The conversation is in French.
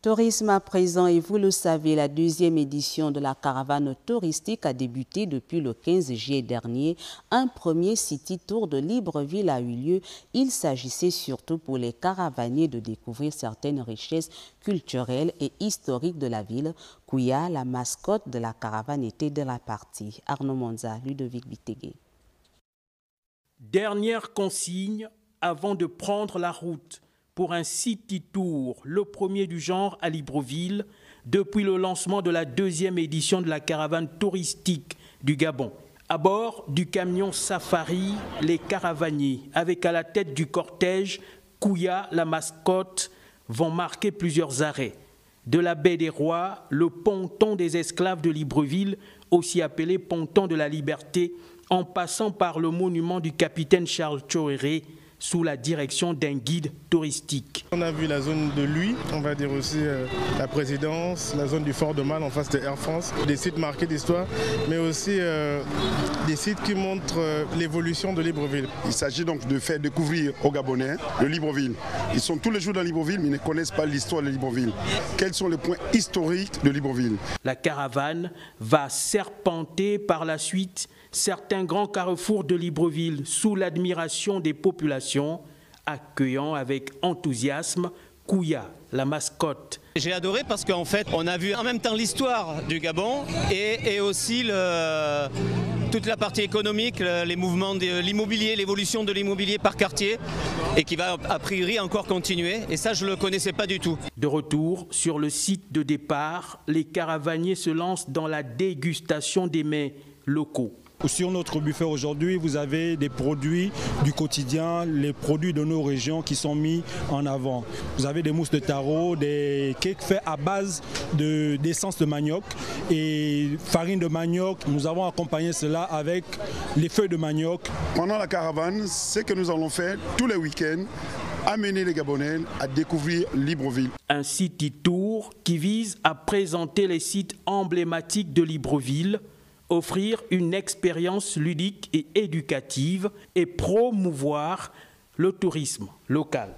Tourisme à présent, et vous le savez, la deuxième édition de la caravane touristique a débuté depuis le 15 juillet dernier. Un premier city tour de Libreville a eu lieu. Il s'agissait surtout pour les caravaniers de découvrir certaines richesses culturelles et historiques de la ville. Kouya, la mascotte de la caravane, était de la partie. Arnaud Monza, Ludovic Bitegué. Dernière consigne avant de prendre la route pour un city tour, le premier du genre à Libreville, depuis le lancement de la deuxième édition de la caravane touristique du Gabon. À bord du camion Safari, les caravaniers, avec à la tête du cortège Kouya, la mascotte, vont marquer plusieurs arrêts. De la baie des Rois, le ponton des esclaves de Libreville, aussi appelé ponton de la Liberté, en passant par le monument du capitaine Charles Tchoréré, sous la direction d'un guide touristique. On a vu la zone de Lui, on va dire aussi la présidence, la zone du Fort de Mal en face de Air France, des sites marqués d'histoire, mais aussi des sites qui montrent l'évolution de Libreville. Il s'agit donc de faire découvrir aux Gabonais le Libreville. Ils sont tous les jours dans Libreville, mais ils ne connaissent pas l'histoire de Libreville. Quels sont les points historiques de Libreville? La caravane va serpenter par la suite certains grands carrefours de Libreville sous l'admiration des populations, accueillant avec enthousiasme Kouya, la mascotte. J'ai adoré parce qu'en fait, on a vu en même temps l'histoire du Gabon et aussi toute la partie économique, les mouvements de l'immobilier, l'évolution de l'immobilier par quartier et qui va a priori encore continuer. Et ça, je ne le connaissais pas du tout. De retour sur le site de départ, les caravaniers se lancent dans la dégustation des mets locaux. Sur notre buffet aujourd'hui, vous avez des produits du quotidien, les produits de nos régions qui sont mis en avant. Vous avez des mousses de taro, des cakes faits à base d'essence de manioc et farine de manioc. Nous avons accompagné cela avec les feuilles de manioc. Pendant la caravane, ce que nous allons faire tous les week-ends, amener les Gabonais à découvrir Libreville. Un city tour qui vise à présenter les sites emblématiques de Libreville, offrir une expérience ludique et éducative et promouvoir le tourisme local.